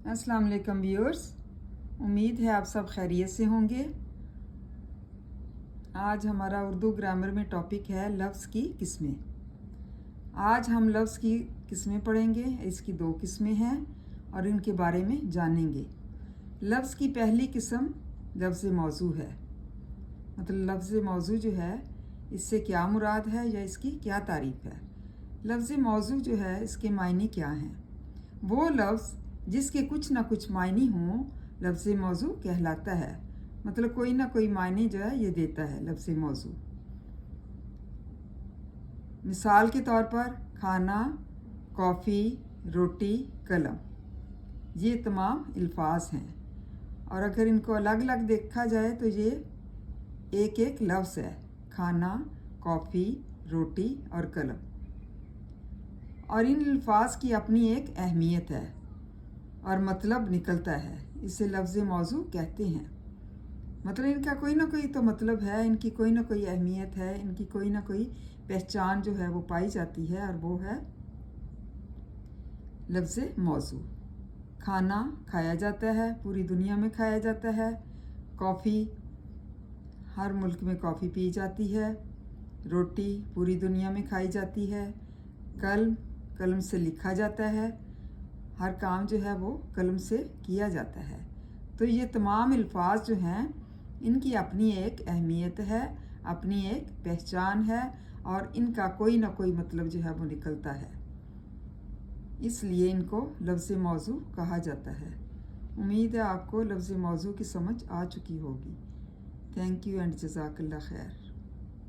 अस्सलाम वालेकुम व्यूअर्स, उम्मीद है आप सब खैरियत से होंगे। आज हमारा उर्दू ग्रामर में टॉपिक है लफ्ज़ की किस्में। आज हम लफ्ज़ की किस्में पढ़ेंगे। इसकी 2 किस्में हैं और इनके बारे में जानेंगे। लफ्ज़ की पहली किस्म लफ्ज़ मौजू है, मतलब लफ्ज़ मौजू जो है इससे क्या मुराद है या इसकी क्या तारीफ़ है। लफ्ज़ मौजू जो है इसके मायने क्या हैं। वो लफ्ज़ जिसके कुछ ना कुछ मायने हों लफ्ज़ मौजू कहलाता है, मतलब कोई ना कोई मायने जो है ये देता है लफ्ज़ मौजू। मिसाल के तौर पर खाना, कॉफ़ी, रोटी, कलम, ये तमाम अल्फाज हैं और अगर इनको अलग अलग देखा जाए तो ये एक एक लफ्ज़ है, खाना, कॉफ़ी, रोटी और कलम। और इन अल्फाज की अपनी एक अहमियत है और मतलब निकलता है, इसे लफ्ज़ मौजू कहते हैं। मतलब इनका कोई ना कोई तो मतलब है, इनकी कोई ना कोई अहमियत है, इनकी कोई ना कोई पहचान जो है वो पाई जाती है और वो है लफ्ज़ मौजू। खाना खाया जाता है, पूरी दुनिया में खाया जाता है। कॉफ़ी, हर मुल्क में कॉफ़ी पी जाती है। रोटी पूरी दुनिया में खाई जाती है। कलम से लिखा जाता है, हर काम जो है वो कलम से किया जाता है। तो ये तमाम अल्फाज जो हैं इनकी अपनी एक अहमियत है, अपनी एक पहचान है और इनका कोई ना कोई मतलब जो है वो निकलता है, इसलिए इनको लफ्ज़ मौजू कहा जाता है। उम्मीद है आपको लफ्ज़ मौजू की समझ आ चुकी होगी। थैंक यू एंड जज़ाकल्लाह खैर।